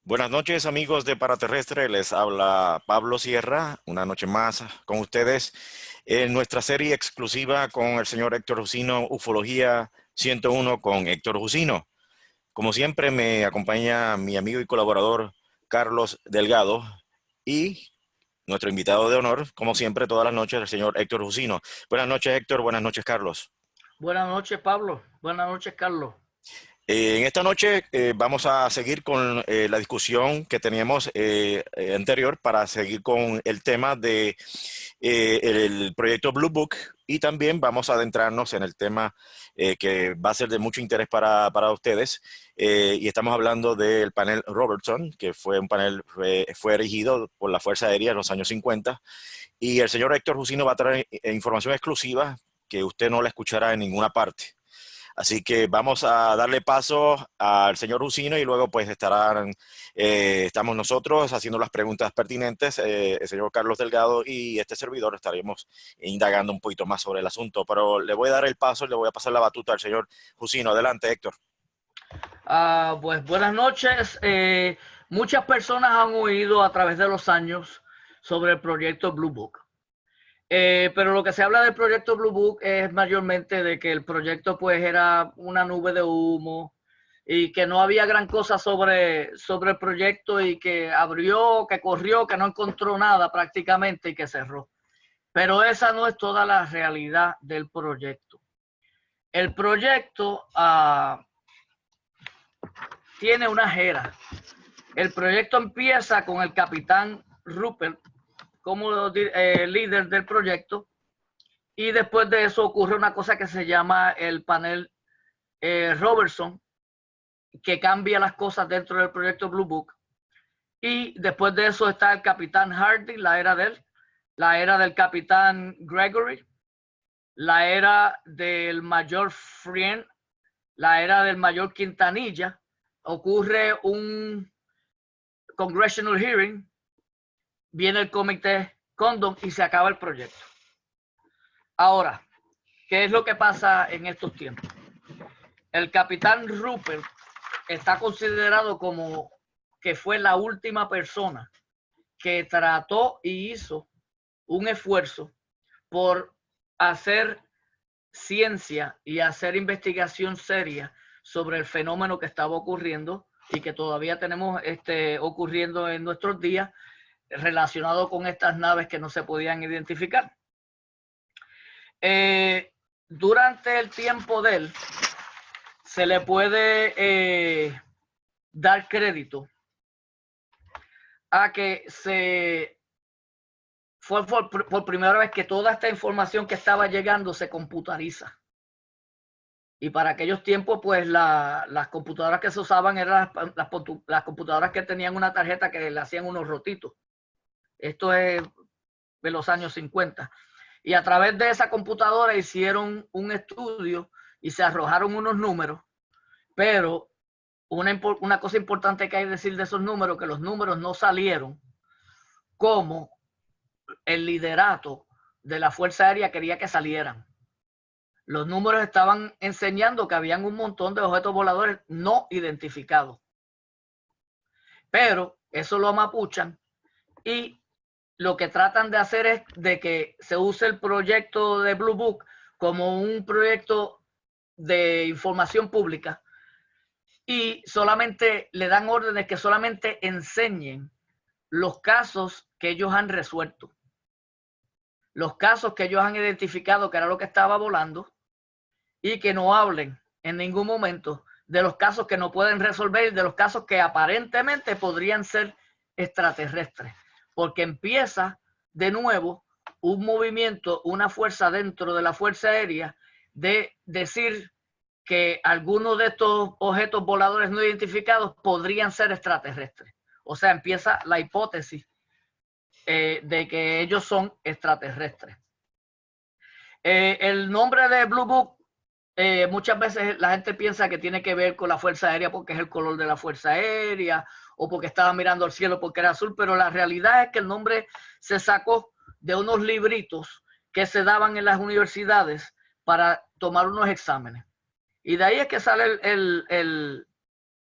Buenas noches, amigos de Paraterrestre. Les habla Pablo Sierra, una noche más con ustedes en nuestra serie exclusiva con el señor Héctor Jusino, Ufología 101 con Héctor Jusino. Como siempre, me acompaña mi amigo y colaborador Carlos Delgado y nuestro invitado de honor, como siempre, todas las noches, el señor Héctor Jusino. Buenas noches, Héctor. Buenas noches, Carlos. Buenas noches, Pablo. Buenas noches, Carlos. En esta noche vamos a seguir con la discusión que teníamos anterior para seguir con el tema de el proyecto Blue Book y también vamos a adentrarnos en el tema que va a ser de mucho interés para ustedes y estamos hablando del panel Robertson, que fue un panel fue erigido por la Fuerza Aérea en los años 50 y el señor Héctor Jusino va a traer información exclusiva que usted no la escuchará en ninguna parte. Así que vamos a darle paso al señor Jusino y luego pues estamos nosotros haciendo las preguntas pertinentes, el señor Carlos Delgado y este servidor estaremos indagando un poquito más sobre el asunto, pero le voy a dar el paso y le voy a pasar la batuta al señor Jusino. Adelante, Héctor. Pues buenas noches. Muchas personas han oído a través de los años sobre el proyecto Blue Book. Pero lo que se habla del proyecto Blue Book es mayormente de que el proyecto pues era una nube de humo y que no había gran cosa sobre el proyecto y que abrió, que corrió, que no encontró nada prácticamente y que cerró. Pero esa no es toda la realidad del proyecto. El proyecto tiene una era. El proyecto empieza con el capitán Rupert como líder del proyecto y después de eso ocurre una cosa que se llama el panel Robertson, que cambia las cosas dentro del proyecto Blue Book. Y después de eso está el capitán Hardy, la era de él, la era del capitán Gregory, la era del mayor Friend, la era del mayor Quintanilla. Ocurre un congressional hearing, viene el comité Condon y se acaba el proyecto. Ahora, ¿qué es lo que pasa en estos tiempos? El capitán Rupert está considerado como que fue la última persona que trató y hizo un esfuerzo por hacer ciencia y hacer investigación seria sobre el fenómeno que estaba ocurriendo y que todavía tenemos ocurriendo en nuestros días relacionado con estas naves que no se podían identificar. Durante el tiempo de él se le puede dar crédito a que fue por primera vez que toda esta información que estaba llegando se computariza. Y para aquellos tiempos, pues las computadoras que se usaban eran las computadoras que tenían una tarjeta que le hacían unos rotitos. Esto es de los años 50. Y a través de esa computadora hicieron un estudio y se arrojaron unos números, pero una cosa importante que hay que decir de esos números, que los números no salieron como el liderato de la Fuerza Aérea quería que salieran. Los números estaban enseñando que habían un montón de objetos voladores no identificados. Pero eso lo amapuchan y lo que tratan de hacer es de que se use el proyecto de Blue Book como un proyecto de información pública y solamente le dan órdenes que solamente enseñen los casos que ellos han resuelto, los casos que ellos han identificado que era lo que estaba volando y que no hablen en ningún momento de los casos que no pueden resolver, de los casos que aparentemente podrían ser extraterrestres, porque empieza de nuevo un movimiento, una fuerza dentro de la Fuerza Aérea de decir que algunos de estos objetos voladores no identificados podrían ser extraterrestres. O sea, empieza la hipótesis de que ellos son extraterrestres. El nombre de Blue Book, muchas veces la gente piensa que tiene que ver con la Fuerza Aérea porque es el color de la Fuerza Aérea o porque estaba mirando al cielo porque era azul, pero la realidad es que el nombre se sacó de unos libritos que se daban en las universidades para tomar unos exámenes. Y de ahí es que sale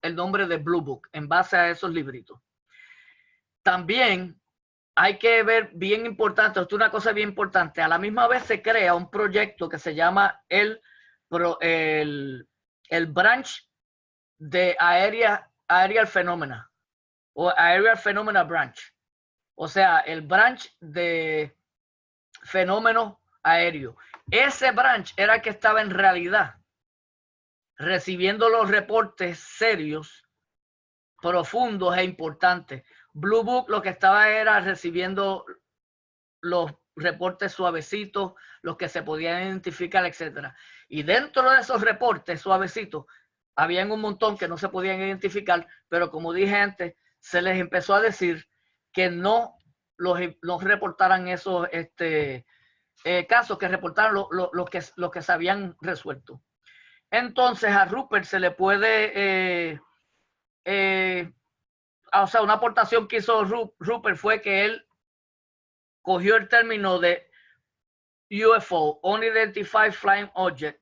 el nombre de Blue Book en base a esos libritos. También hay que ver, bien importante, esto es una cosa bien importante, a la misma vez se crea un proyecto que se llama el branch de Aerial Phenomena o Aerial Phenomena Branch. O sea, el branch de fenómeno aéreo. Ese branch era el que estaba en realidad recibiendo los reportes serios, profundos e importantes. Blue Book lo que estaba era recibiendo los reportes suavecitos, los que se podían identificar, etcétera. Y dentro de esos reportes suavecitos, habían un montón que no se podían identificar, pero como dije antes, se les empezó a decir que no los reportaran esos casos, que reportaran los que se habían resuelto. Entonces a Rupert se le puede, o sea, una aportación que hizo Rupert fue que él cogió el término de UFO, Unidentified Flying Object,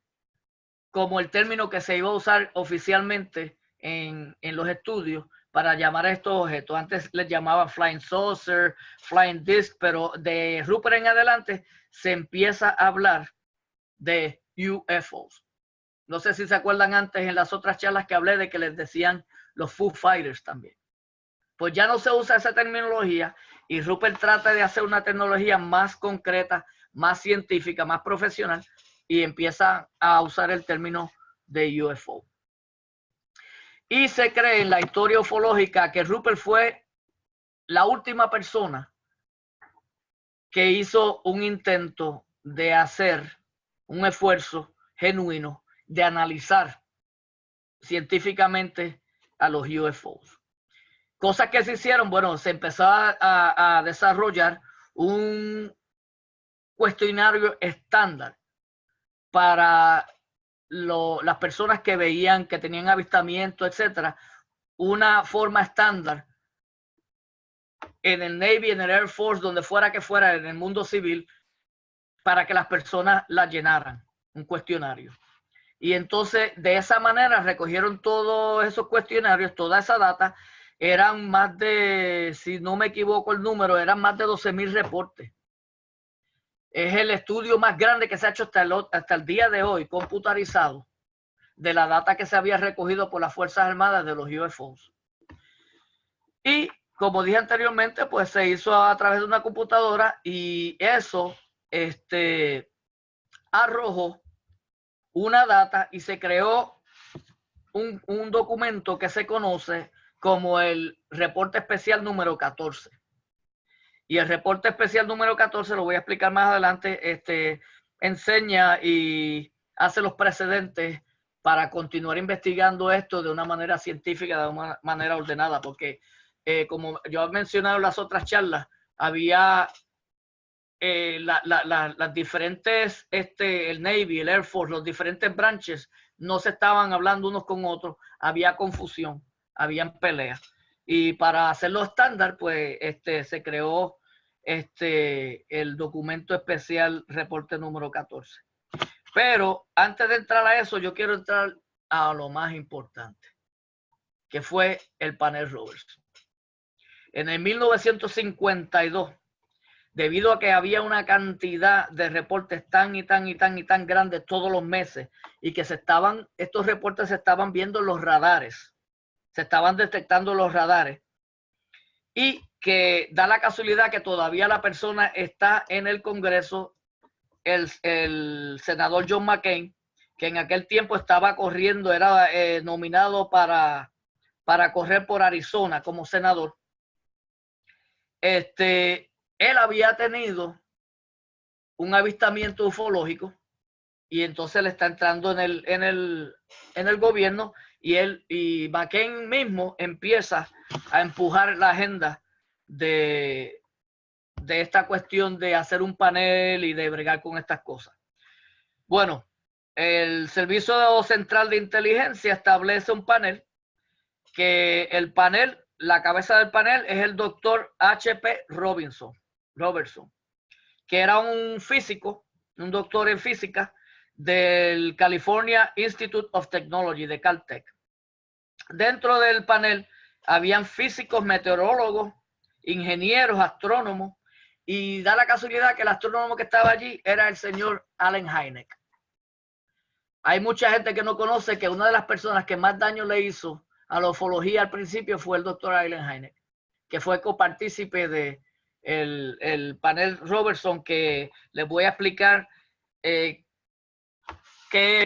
como el término que se iba a usar oficialmente en los estudios para llamar a estos objetos. Antes les llamaban Flying Saucer, Flying Disc, pero de Rupert en adelante se empieza a hablar de UFOs. No sé si se acuerdan antes en las otras charlas que hablé de que les decían los Foo Fighters también. Pues ya no se usa esa terminología y Rupert trata de hacer una tecnología más concreta, más científica, más profesional y empieza a usar el término de UFO. Y se cree en la historia ufológica que Rupert fue la última persona que hizo un intento de hacer un esfuerzo genuino de analizar científicamente a los UFOs. Cosas que se hicieron, bueno, se empezó a desarrollar un cuestionario estándar para las personas que veían, que tenían avistamiento, etcétera, una forma estándar en el Navy, en el Air Force, donde fuera que fuera, en el mundo civil, para que las personas la llenaran, un cuestionario. Y entonces, de esa manera, recogieron todos esos cuestionarios, toda esa data. Eran más de, si no me equivoco el número, eran más de 12,000 reportes. Es el estudio más grande que se ha hecho hasta el día de hoy, computarizado, de la data que se había recogido por las Fuerzas Armadas de los UFOs. Y, como dije anteriormente, pues se hizo a través de una computadora y eso arrojó una data y se creó un documento que se conoce como el reporte especial número 14. Y el reporte especial número 14, lo voy a explicar más adelante, enseña y hace los precedentes para continuar investigando esto de una manera científica, de una manera ordenada, porque como yo he mencionado en las otras charlas, había las diferentes, el Navy, el Air Force, los diferentes branches no se estaban hablando unos con otros, había confusión, habían peleas. Y para hacerlo estándar, pues se creó el documento especial reporte número 14. Pero antes de entrar a eso, yo quiero entrar a lo más importante, que fue el panel Robertson. En el 1952, debido a que había una cantidad de reportes tan grandes todos los meses y que estos reportes se estaban viendo en los radares, se estaban detectando los radares y que da la casualidad que todavía la persona está en el Congreso, el senador John McCain, que en aquel tiempo estaba corriendo, era nominado para correr por Arizona como senador. Él había tenido un avistamiento ufológico y entonces le está entrando en el gobierno y McCain mismo empieza a empujar la agenda de esta cuestión de hacer un panel y de bregar con estas cosas. Bueno, el Servicio Central de Inteligencia establece un panel la cabeza del panel es el doctor H.P. Robertson, que era un físico, un doctor en física del California Institute of Technology, de Caltech. dentro del panel habían físicos, meteorólogos, ingenieros, astrónomos, y da la casualidad que el astrónomo que estaba allí era el señor Allen Hynek. Hay mucha gente que no conoce que una de las personas que más daño le hizo a la ufología al principio fue el doctor Allen Hynek, que fue copartícipe de el panel Robertson, que les voy a explicar qué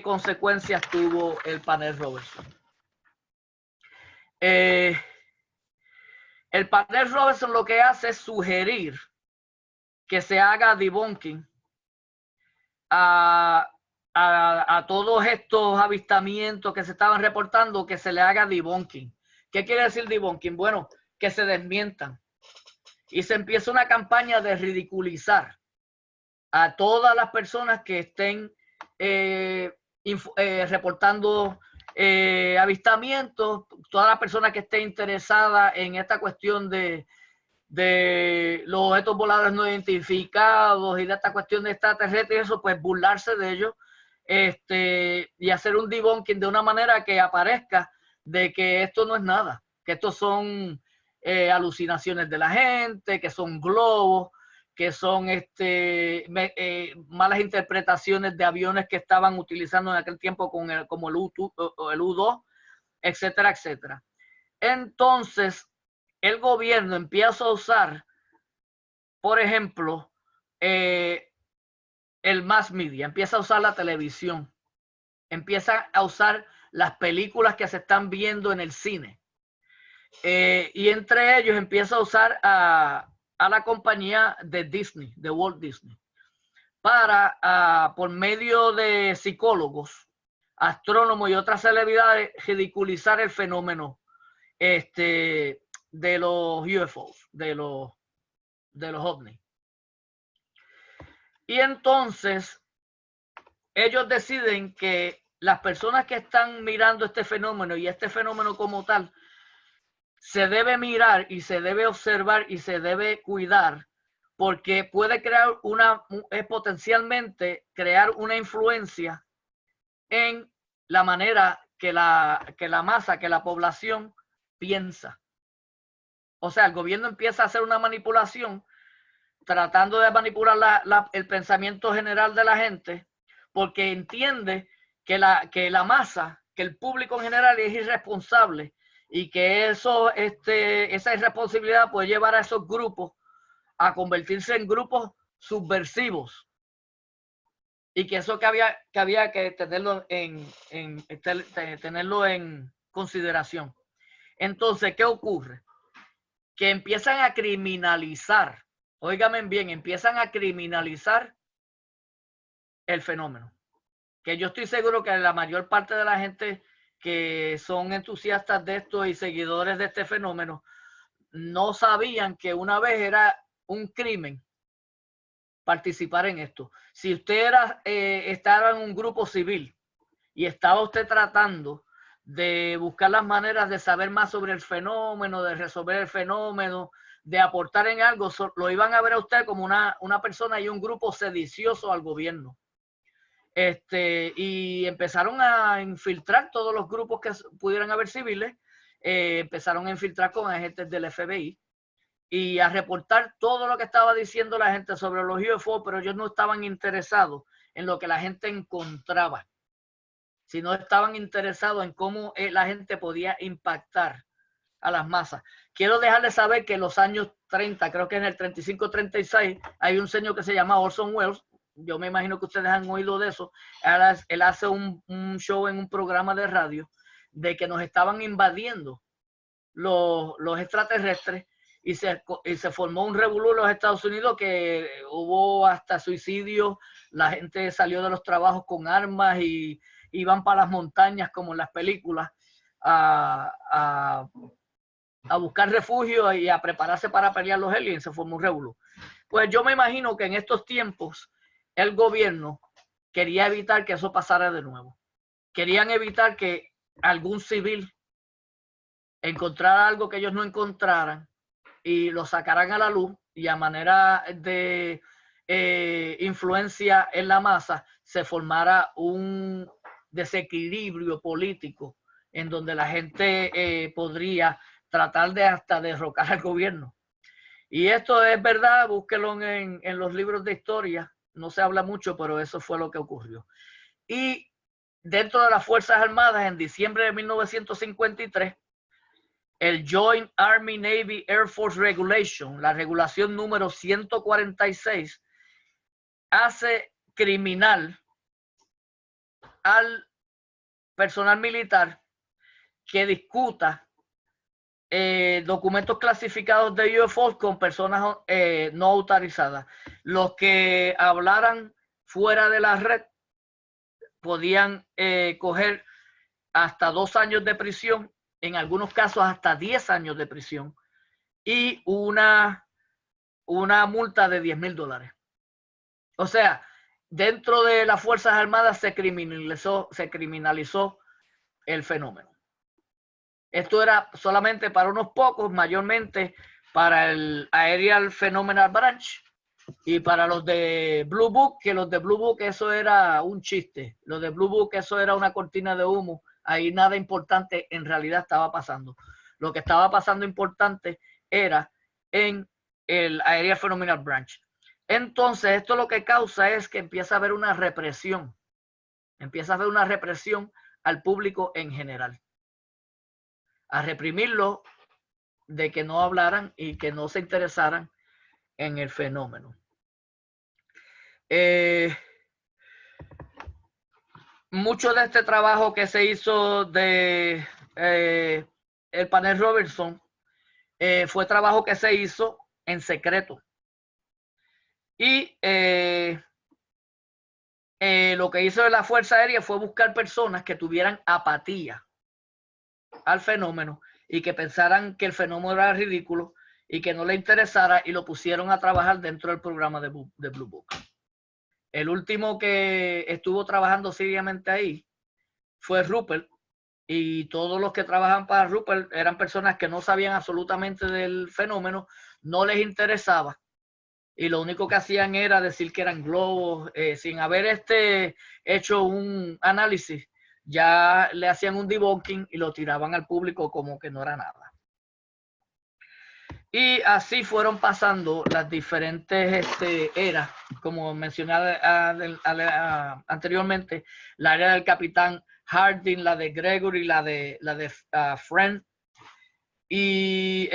consecuencias tuvo el panel Robertson. El panel Robertson lo que hace es sugerir que se haga debunking a todos estos avistamientos que se estaban reportando, que se le haga debunking. ¿Qué quiere decir debunking? Bueno, que se desmientan. Y se empieza una campaña de ridiculizar a todas las personas que estén reportando avistamientos, toda la persona que esté interesada en esta cuestión de los objetos voladores no identificados y de esta cuestión de extraterrestres, eso, pues burlarse de ellos y hacer un debunking de una manera que aparezca de que esto no es nada, que estos son alucinaciones de la gente, que son globos, que son malas interpretaciones de aviones que estaban utilizando en aquel tiempo como el U-2, etcétera, etcétera. Entonces, el gobierno empieza a usar, por ejemplo, el mass media, empieza a usar la televisión, empieza a usar las películas que se están viendo en el cine. Y entre ellos empieza a usar a la compañía de Disney, de Walt Disney, para, por medio de psicólogos, astrónomos y otras celebridades, ridiculizar el fenómeno de los UFOs, de los ovnis. Y entonces ellos deciden que las personas que están mirando este fenómeno y este fenómeno como tal se debe mirar y se debe observar y se debe cuidar, porque puede crear potencialmente crear una influencia en la manera que la masa, que la población piensa. O sea, el gobierno empieza a hacer una manipulación tratando de manipular el pensamiento general de la gente, porque entiende que la masa, que el público en general es irresponsable y que esa irresponsabilidad puede llevar a esos grupos a convertirse en grupos subversivos, y que eso que había que tenerlo en consideración. Entonces, ¿qué ocurre? Que empiezan a criminalizar, óigame bien, empiezan a criminalizar el fenómeno. Que yo estoy seguro que la mayor parte de la gente que son entusiastas de esto y seguidores de este fenómeno no sabían que una vez era un crimen participar en esto. Si usted estaba en un grupo civil y estaba usted tratando de buscar las maneras de saber más sobre el fenómeno, de resolver el fenómeno, de aportar en algo, lo iban a ver a usted como una persona y un grupo sedicioso al gobierno. Y empezaron a infiltrar todos los grupos que pudieran haber civiles, empezaron a infiltrar con agentes del FBI y a reportar todo lo que estaba diciendo la gente sobre los UFO, pero ellos no estaban interesados en lo que la gente encontraba, sino estaban interesados en cómo la gente podía impactar a las masas. Quiero dejarles saber que en los años 30, creo que en el 35-36, hay un señor que se llama Orson Welles. Yo me imagino que ustedes han oído de eso. Él hace un show en un programa de radio de que nos estaban invadiendo los extraterrestres, y se formó un revolú en los Estados Unidos que hubo hasta suicidios. La gente salió de los trabajos con armas y iban para las montañas como en las películas a buscar refugio y a prepararse para pelear los aliens. Se formó un revolú. Pues yo me imagino que en estos tiempos el gobierno quería evitar que eso pasara de nuevo. Querían evitar que algún civil encontrara algo que ellos no encontraran y lo sacaran a la luz, y a manera de influencia en la masa se formara un desequilibrio político en donde la gente podría tratar de hasta derrocar al gobierno. Y esto es verdad, búsquelo en los libros de historia. No se habla mucho, pero eso fue lo que ocurrió. Y dentro de las Fuerzas Armadas, en diciembre de 1953, el Joint Army Navy Air Force Regulation, la regulación número 146, hace criminal al personal militar que discuta documentos clasificados de UFOs con personas no autorizadas. Los que hablaran fuera de la red podían coger hasta 2 años de prisión, en algunos casos hasta 10 años de prisión y una multa de $10,000. O sea, dentro de las Fuerzas Armadas se criminalizó el fenómeno. Esto era solamente para unos pocos, mayormente para el Aerial Phenomenal Branch y para los de Blue Book, que los de Blue Book eso era un chiste. Los de Blue Book eso era una cortina de humo. Ahí nada importante en realidad estaba pasando. Lo que estaba pasando importante era en el Aerial Phenomenal Branch. Entonces, esto lo que causa es que empieza a haber una represión. Empieza a haber una represión al público en general. A reprimirlo de que no hablaran y que no se interesaran en el fenómeno. Mucho de este trabajo que se hizo de el panel Robertson fue trabajo que se hizo en secreto. Y lo que hizo la Fuerza Aérea fue buscar personas que tuvieran apatía al fenómeno y que pensaran que el fenómeno era ridículo y que no le interesara, y lo pusieron a trabajar dentro del programa de Blue Book. El último que estuvo trabajando seriamente ahí fue Rupert, y todos los que trabajan para Rupert eran personas que no sabían absolutamente del fenómeno, no les interesaba, y lo único que hacían era decir que eran globos, sin haber hecho un análisis. Ya le hacían un debunking y lo tiraban al público como que no era nada. Y así fueron pasando las diferentes eras, como mencioné anteriormente, la era del capitán Harding, la de Gregory, la de Friend. Y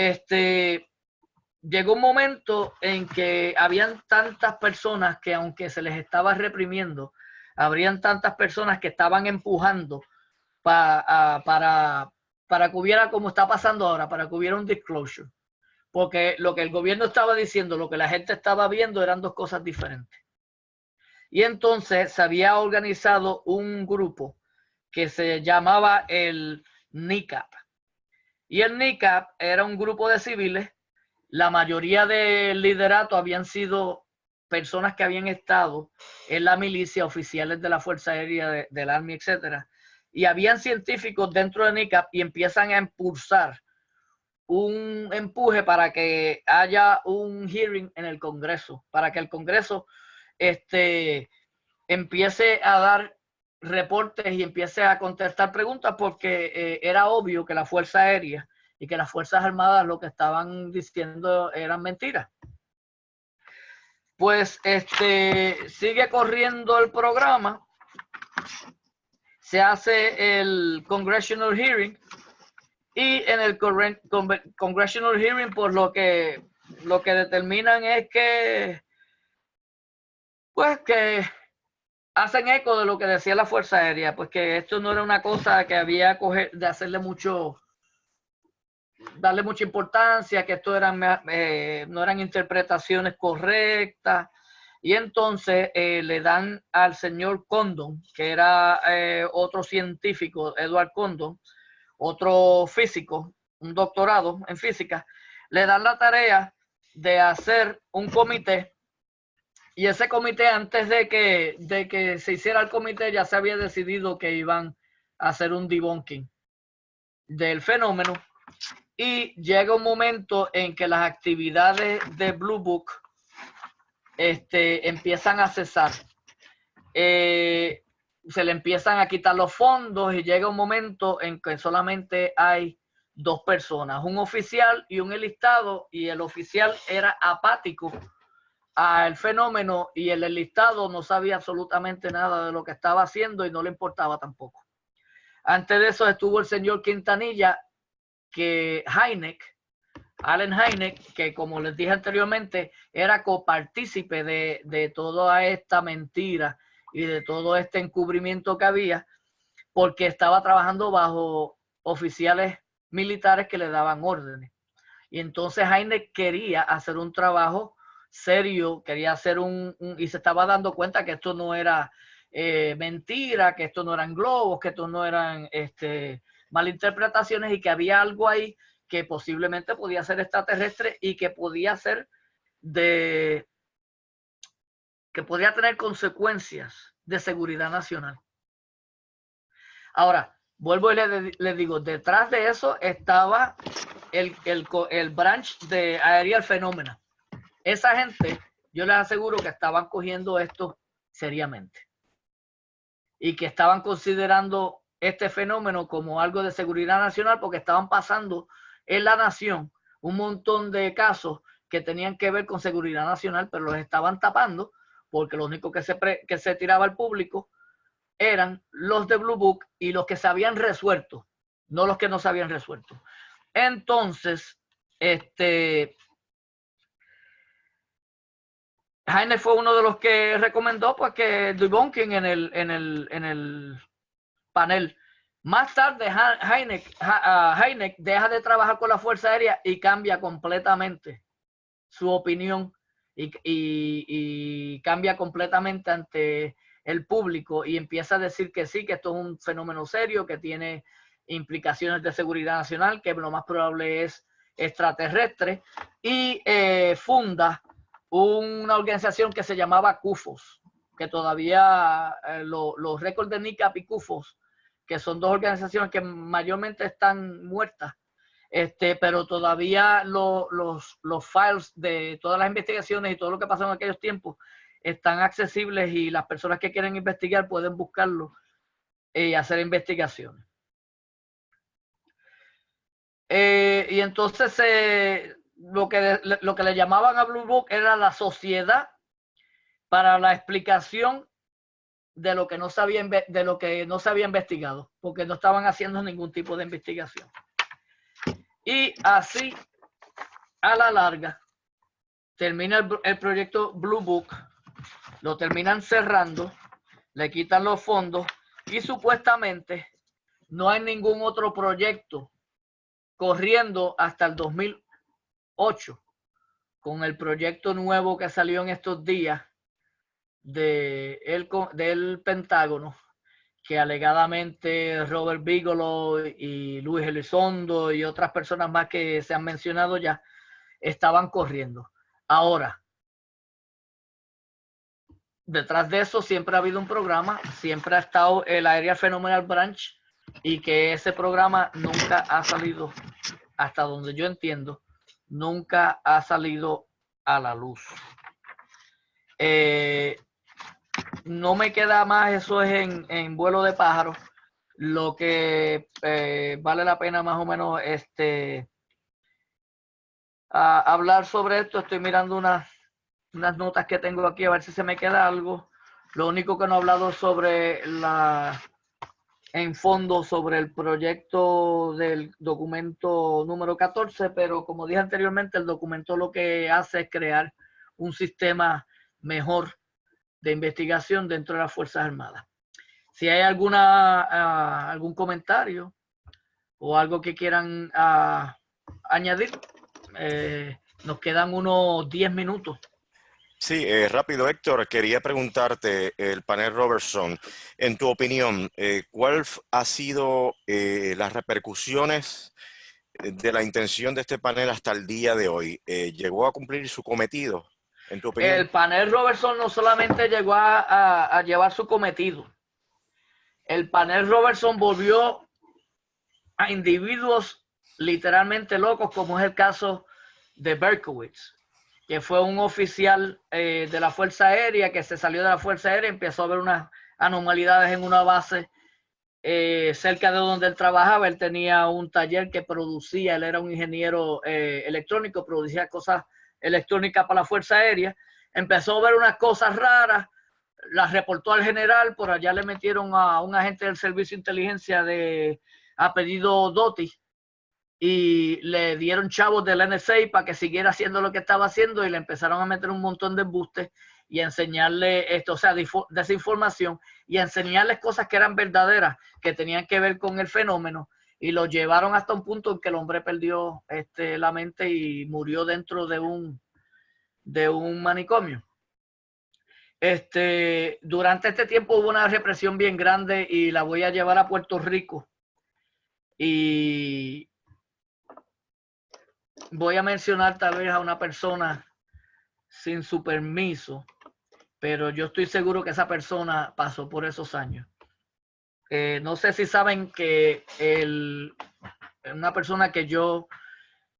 llegó un momento en que habían tantas personas que, aunque se les estaba reprimiendo, habrían tantas personas que estaban empujando para que hubiera, como está pasando ahora, para que hubiera un disclosure. Porque lo que el gobierno estaba diciendo, lo que la gente estaba viendo, eran dos cosas diferentes. Y entonces se había organizado un grupo que se llamaba el NICAP. Y el NICAP era un grupo de civiles. La mayoría del liderato habían sido personas que habían estado en la milicia, oficiales de la Fuerza Aérea, del Army, etcétera. Y habían científicos dentro de NICAP y empiezan a impulsar un empuje para que haya un hearing en el Congreso, para que el Congreso empiece a dar reportes y empiece a contestar preguntas, porque era obvio que la Fuerza Aérea y que las Fuerzas Armadas lo que estaban diciendo eran mentiras. Pues sigue corriendo el programa, se hace el Congressional Hearing, y en el Congressional Hearing, pues lo que determinan es que, pues, que hacen eco de lo que decía la Fuerza Aérea, pues que esto no era una cosa que había de hacerle darle mucha importancia, que esto eran, no eran interpretaciones correctas. Y entonces le dan al señor Condon, que era otro científico, Edward Condon, otro físico, un doctorado en física, le dan la tarea de hacer un comité. Y ese comité, antes de que se hiciera el comité, ya se había decidido que iban a hacer un debunking del fenómeno. Y llega un momento en que las actividades de Blue Book empiezan a cesar. se le empiezan a quitar los fondos y llega un momento en que solamente hay 2 personas, un oficial y un enlistado, y el oficial era apático al fenómeno y el enlistado no sabía absolutamente nada de lo que estaba haciendo y no le importaba tampoco. Antes de eso estuvo el señor Quintanilla, que Allen Hynek, que como les dije anteriormente, era copartícipe de toda esta mentira y de todo este encubrimiento que había, porque estaba trabajando bajo oficiales militares que le daban órdenes. Y entonces Hynek quería hacer un trabajo serio, quería hacer y se estaba dando cuenta que esto no era mentira, que esto no eran globos, que esto no eran malinterpretaciones, y que había algo ahí que posiblemente podía ser extraterrestre y que podía ser que podía tener consecuencias de seguridad nacional. Ahora, vuelvo y le digo, detrás de eso estaba el branch de Aerial Phenomena. Esa gente, yo les aseguro que estaban cogiendo esto seriamente y que estaban considerando este fenómeno como algo de seguridad nacional, porque estaban pasando en la nación un montón de casos que tenían que ver con seguridad nacional, pero los estaban tapando porque lo único que se tiraba al público eran los de Blue Book y los que se habían resuelto, no los que no se habían resuelto. Entonces, Hynek fue uno de los que recomendó pues que debunking en el panel. Más tarde Hynek deja de trabajar con la Fuerza Aérea y cambia completamente su opinión y cambia completamente ante el público y empieza a decir que sí, que esto es un fenómeno serio, que tiene implicaciones de seguridad nacional, que lo más probable es extraterrestre, y funda una organización que se llamaba CUFOS, que todavía los récords de NICAP y CUFOS, que son 2 organizaciones que mayormente están muertas, pero todavía los files de todas las investigaciones y todo lo que pasó en aquellos tiempos están accesibles y las personas que quieren investigar pueden buscarlo y hacer investigaciones. Y entonces lo que le llamaban a Blue Book era la Sociedad para la Explicación de lo que no se había investigado, porque no estaban haciendo ningún tipo de investigación. Y así, a la larga, termina el proyecto Blue Book, lo terminan cerrando, le quitan los fondos y supuestamente no hay ningún otro proyecto corriendo hasta el 2008, con el proyecto nuevo que salió en estos días del Pentágono, que alegadamente Robert Bigelow y Luis Elizondo y otras personas más que se han mencionado ya estaban corriendo. Ahora, detrás de eso siempre ha habido un programa, siempre ha estado el Aerial Phenomenal Branch, y que ese programa nunca ha salido, hasta donde yo entiendo, nunca ha salido a la luz. No me queda más, eso es en vuelo de pájaro. Lo que vale la pena más o menos hablar sobre esto. Estoy mirando unas notas que tengo aquí a ver si se me queda algo. Lo único que no he hablado sobre en fondo sobre el proyecto del documento número 14, pero como dije anteriormente, el documento lo que hace es crear un sistema mejor de investigación dentro de las Fuerzas Armadas. Si hay algún comentario o algo que quieran añadir, nos quedan unos 10 minutos. Sí, rápido, Héctor, quería preguntarte, el panel Robertson, en tu opinión, ¿cuál ha sido las repercusiones de la intención de este panel hasta el día de hoy? ¿Llegó a cumplir su cometido, en tu opinión? El panel Robertson no solamente llegó a llevar su cometido, el panel Robertson volvió a individuos literalmente locos, como es el caso de Berkowitz, que fue un oficial de la Fuerza Aérea que se salió de la Fuerza Aérea y empezó a ver unas anomalidades en una base cerca de donde él trabajaba. Él tenía un taller que producía, él era un ingeniero electrónico, producía cosas electrónicas para la Fuerza Aérea. Empezó a ver unas cosas raras, las reportó al general, por allá le metieron a un agente del Servicio de Inteligencia de apellido Doty y le dieron chavos del NSA para que siguiera haciendo lo que estaba haciendo y le empezaron a meter un montón de embustes y a enseñarle esto, o sea, desinformación y a enseñarles cosas que eran verdaderas, que tenían que ver con el fenómeno y lo llevaron hasta un punto en que el hombre perdió la mente y murió dentro de un manicomio. Durante este tiempo hubo una represión bien grande y la voy a llevar a Puerto Rico y voy a mencionar tal vez a una persona sin su permiso, pero yo estoy seguro que esa persona pasó por esos años. No sé si saben que una persona que yo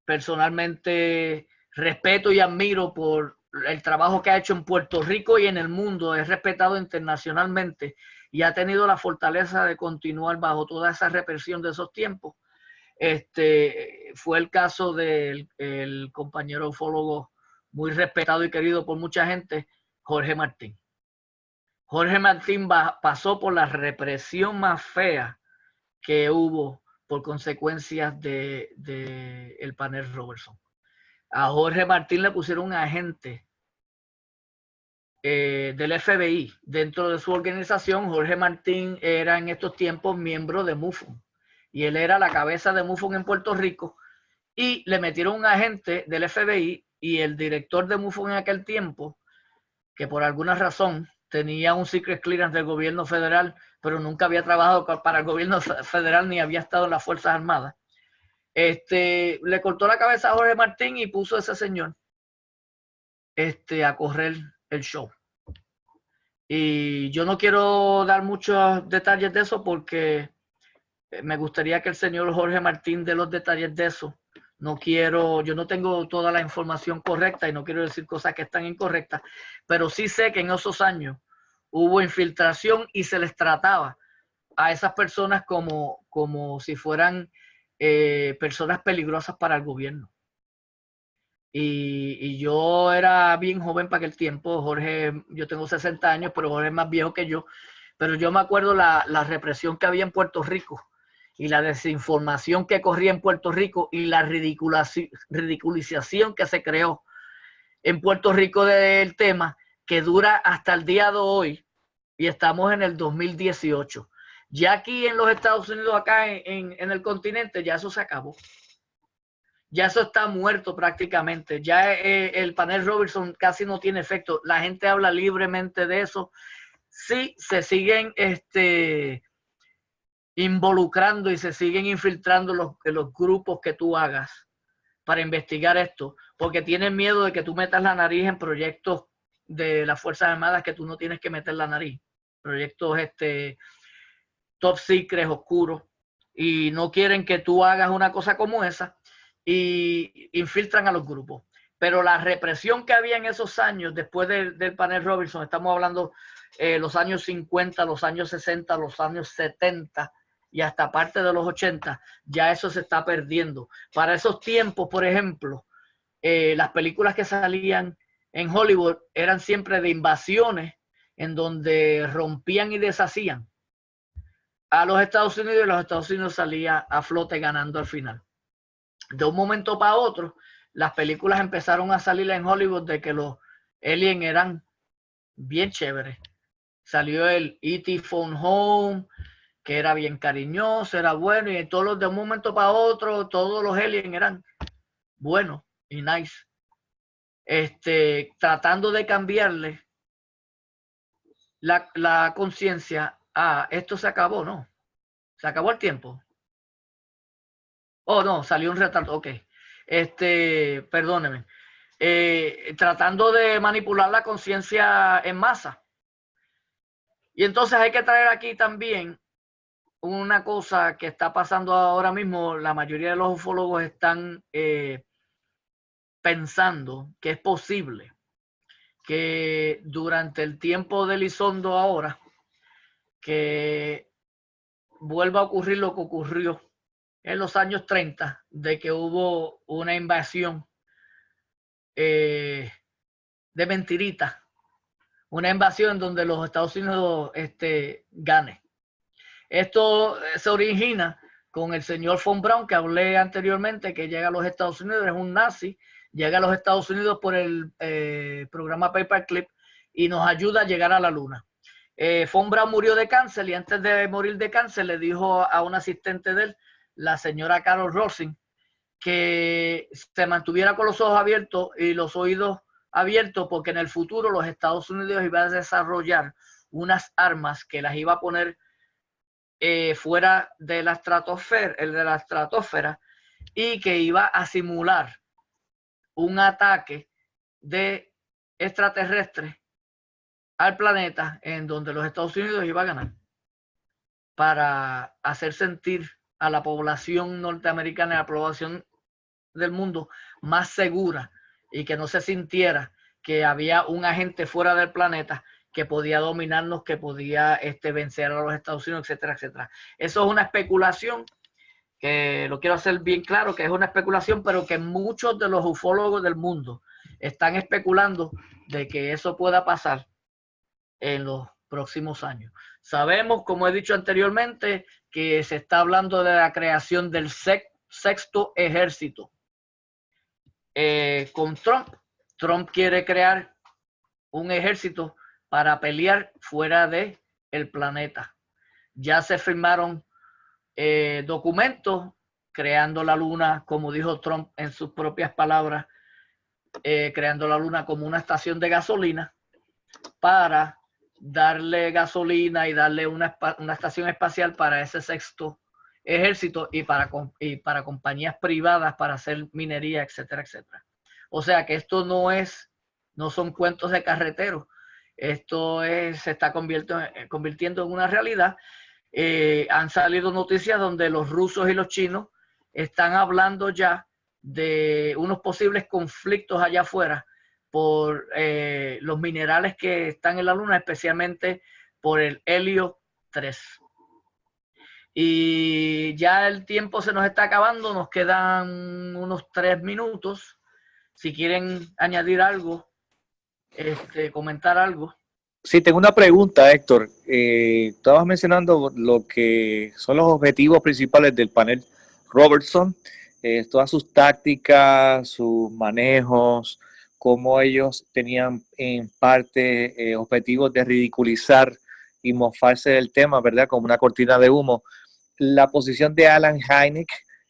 personalmente respeto y admiro por el trabajo que ha hecho en Puerto Rico y en el mundo, es respetado internacionalmente y ha tenido la fortaleza de continuar bajo toda esa represión de esos tiempos. Fue el caso del compañero ufólogo muy respetado y querido por mucha gente, Jorge Martín. Jorge Martín pasó por la represión más fea que hubo por consecuencias de el panel Robertson. A Jorge Martín le pusieron un agente del FBI dentro de su organización. Jorge Martín era en estos tiempos miembro de MUFON y él era la cabeza de MUFON en Puerto Rico y le metieron un agente del FBI y el director de MUFON en aquel tiempo, que por alguna razón tenía un secret clearance del gobierno federal, pero nunca había trabajado para el gobierno federal ni había estado en las Fuerzas Armadas, le cortó la cabeza a Jorge Martín y puso a ese señor a correr el show. Y yo no quiero dar muchos detalles de eso porque me gustaría que el señor Jorge Martín dé los detalles de eso. Yo no tengo toda la información correcta y no quiero decir cosas que están incorrectas, pero sí sé que en esos años hubo infiltración y se les trataba a esas personas como si fueran personas peligrosas para el gobierno. Y yo era bien joven para aquel tiempo. Jorge, yo tengo 60 años, pero Jorge es más viejo que yo. Pero yo me acuerdo la represión que había en Puerto Rico y la desinformación que corría en Puerto Rico y la ridiculización que se creó en Puerto Rico del tema, que dura hasta el día de hoy y estamos en el 2018. Ya aquí en los Estados Unidos, acá en el continente, ya eso se acabó. Ya eso está muerto prácticamente. Ya el panel Robertson casi no tiene efecto. La gente habla libremente de eso. Sí, se siguen involucrando y se siguen infiltrando los grupos que tú hagas para investigar esto, porque tienen miedo de que tú metas la nariz en proyectos de las Fuerzas Armadas que tú no tienes que meter la nariz. Proyectos top secret, oscuros, y no quieren que tú hagas una cosa como esa y infiltran a los grupos. Pero la represión que había en esos años, después del panel Robertson, estamos hablando los años 50, los años 60, los años 70 y hasta parte de los 80, ya eso se está perdiendo. Para esos tiempos, por ejemplo, las películas que salían en Hollywood eran siempre de invasiones en donde rompían y deshacían a los Estados Unidos y los Estados Unidos salía a flote ganando al final. De un momento para otro, las películas empezaron a salir en Hollywood de que los aliens eran bien chéveres. Salió el E.T. Phone Home, que era bien cariñoso, era bueno, y todos los de un momento para otro, todos los aliens eran buenos y nice. Tratando de cambiarle la conciencia a esto se acabó, ¿no? Se acabó el tiempo. Oh, no, salió un retrato, ok. Perdóneme. Tratando de manipular la conciencia en masa. Y entonces hay que traer aquí también una cosa que está pasando ahora mismo. La mayoría de los ufólogos están pensando que es posible que durante el tiempo de Elizondo ahora, que vuelva a ocurrir lo que ocurrió en los años 30, de que hubo una invasión de mentirita, una invasión donde los Estados Unidos gane. Esto se origina con el señor Von Braun, que hablé anteriormente, que llega a los Estados Unidos, es un nazi, llega a los Estados Unidos por el programa Paperclip y nos ayuda a llegar a la luna. Von Braun murió de cáncer y antes de morir de cáncer le dijo a un asistente de él, la señora Carol Rosin, que se mantuviera con los ojos abiertos y los oídos abiertos, porque en el futuro los Estados Unidos iban a desarrollar unas armas que las iba a poner fuera de la estratosfera, y que iba a simular un ataque de extraterrestres al planeta, en donde los Estados Unidos iba a ganar, para hacer sentir a la población norteamericana y a la población del mundo más segura, y que no se sintiera que había un agente fuera del planeta que podía dominarnos, que podía vencer a los Estados Unidos, etcétera, etcétera. Eso es una especulación, que lo quiero hacer bien claro, que es una especulación, pero que muchos de los ufólogos del mundo están especulando de que eso pueda pasar en los próximos años. Sabemos, como he dicho anteriormente, que se está hablando de la creación del sexto ejército. Con Trump quiere crear un ejército para pelear fuera del planeta. Ya se firmaron documentos creando la luna, como dijo Trump en sus propias palabras, creando la luna como una estación de gasolina para darle gasolina y darle una estación espacial para ese sexto ejército y para compañías privadas para hacer minería, etcétera, etcétera. O sea que esto no son cuentos de carreteros. Esto se está convirtiendo en una realidad. Han salido noticias donde los rusos y los chinos están hablando ya de unos posibles conflictos allá afuera por los minerales que están en la luna, especialmente por el helio 3. Y ya el tiempo se nos está acabando, nos quedan unos 3 minutos. Si quieren añadir algo, comentar algo. Sí, tengo una pregunta, Héctor. Estabas mencionando lo que son los objetivos principales del panel Robertson, todas sus tácticas, sus manejos, cómo ellos tenían en parte objetivos de ridiculizar y mofarse del tema, ¿verdad? Como una cortina de humo. La posición de Allen Hynek,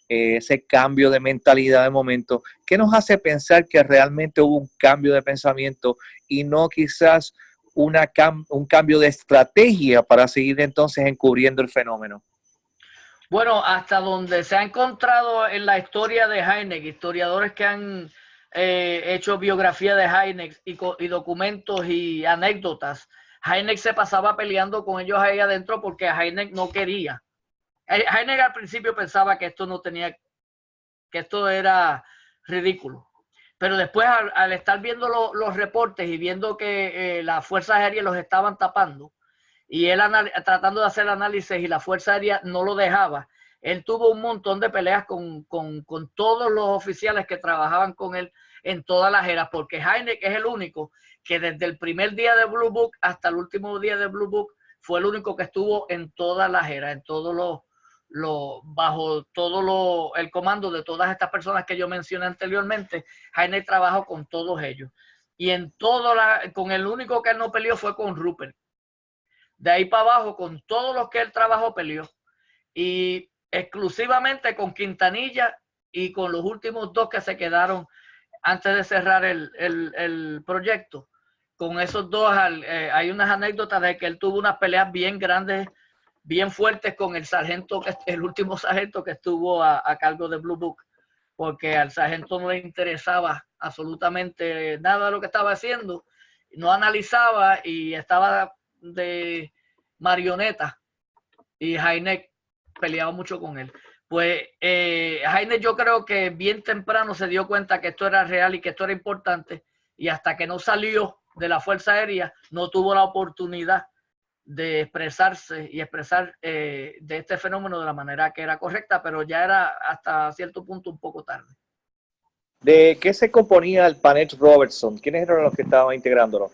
ese cambio de mentalidad de momento, ¿qué nos hace pensar que realmente hubo un cambio de pensamiento y no quizás un cambio de estrategia para seguir entonces encubriendo el fenómeno? Bueno, hasta donde se ha encontrado en la historia de Hynek, historiadores que han hecho biografía de Hynek y documentos y anécdotas, Hynek se pasaba peleando con ellos ahí adentro porque Hynek no quería. Hynek al principio pensaba que esto era ridículo. Pero después, al estar viendo los reportes y viendo que las fuerzas aéreas los estaban tapando, y él tratando de hacer análisis y la Fuerza Aérea no lo dejaba, él tuvo un montón de peleas con todos los oficiales que trabajaban con él en todas las eras, porque Hynek es el único que desde el primer día de Blue Book hasta el último día de Blue Book fue el único que estuvo en todas las eras, en todos bajo todo el comando de todas estas personas que yo mencioné anteriormente. Hynek trabajó con todos ellos, y con el único que él no peleó fue con Rupert. De ahí para abajo, con todos los que él trabajó, peleó. Y exclusivamente con Quintanilla y con los últimos 2 que se quedaron antes de cerrar el proyecto. Con esos 2 hay unas anécdotas de que él tuvo unas peleas bien grandes, bien fuertes con el sargento, el último sargento que estuvo a cargo de Blue Book, porque al sargento no le interesaba absolutamente nada de lo que estaba haciendo, no analizaba y estaba de marioneta, y Hynek peleaba mucho con él. Pues Hynek, yo creo que bien temprano se dio cuenta que esto era real y que esto era importante, y hasta que no salió de la Fuerza Aérea no tuvo la oportunidad de expresarse y expresar de este fenómeno de la manera que era correcta, pero ya era hasta cierto punto un poco tarde. ¿De qué se componía el panel Robertson? ¿Quiénes eran los que estaban integrándolo?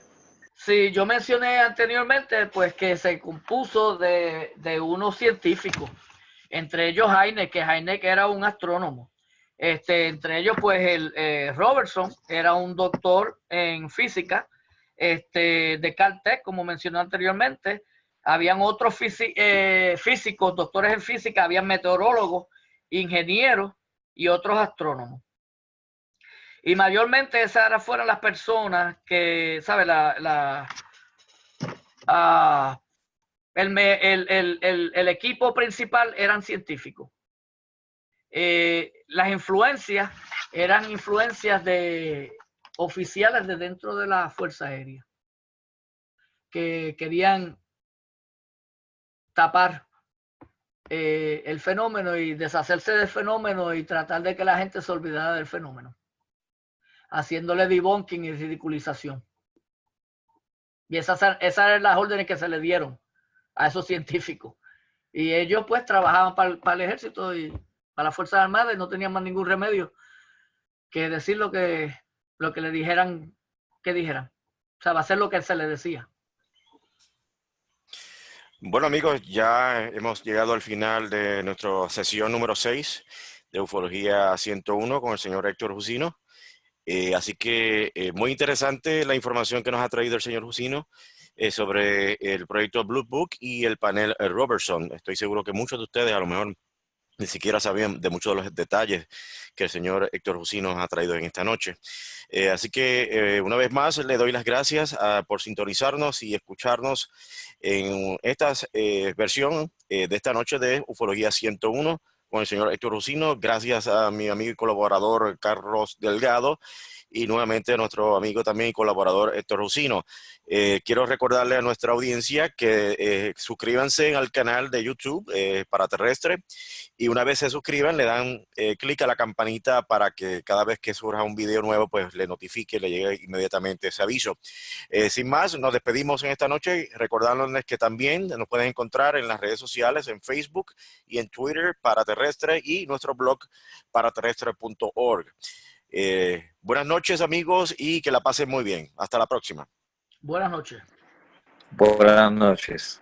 Sí, yo mencioné anteriormente pues que se compuso de unos científicos, entre ellos Heineck, que Heineck era un astrónomo. Entre ellos pues el Robertson era un doctor en física de Caltech, como mencioné anteriormente. Habían otros físicos, doctores en física, habían meteorólogos, ingenieros y otros astrónomos. Y mayormente esas fueron las personas que, ¿sabes? El equipo principal eran científicos. Las influencias eran influencias de oficiales de dentro de la Fuerza Aérea que querían tapar el fenómeno y deshacerse del fenómeno y tratar de que la gente se olvidara del fenómeno, haciéndole debunking y ridiculización. Y esas eran las órdenes que se le dieron a esos científicos. Y ellos pues trabajaban para el ejército y para las Fuerzas Armadas y no tenían más ningún remedio que decir lo que le dijeran que dijeran. O sea, va a ser lo que se le decía. Bueno, amigos, ya hemos llegado al final de nuestra sesión número 6 de Ufología 101 con el señor Héctor Jusino. Así que muy interesante la información que nos ha traído el señor Jusino sobre el proyecto Blue Book y el panel Robertson. Estoy seguro que muchos de ustedes a lo mejor ni siquiera sabían de muchos de los detalles que el señor Héctor Jusino nos ha traído en esta noche. Así que una vez más le doy las gracias por sintonizarnos y escucharnos en esta versión de esta noche de Ufología 101 con el señor Héctor Jusino. Gracias a mi amigo y colaborador Carlos Delgado y nuevamente a nuestro amigo también y colaborador Héctor Jusino. Quiero recordarle a nuestra audiencia que suscríbanse al canal de YouTube Paraterrestre, y una vez se suscriban le dan clic a la campanita para que cada vez que surja un video nuevo pues le notifique, le llegue inmediatamente ese aviso. Sin más, nos despedimos en esta noche recordándoles que también nos pueden encontrar en las redes sociales, en Facebook y en Twitter, Paraterrestre, y nuestro blog paraterrestre.org. Buenas noches, amigos, y que la pasen muy bien. Hasta la próxima. Buenas noches. Buenas noches.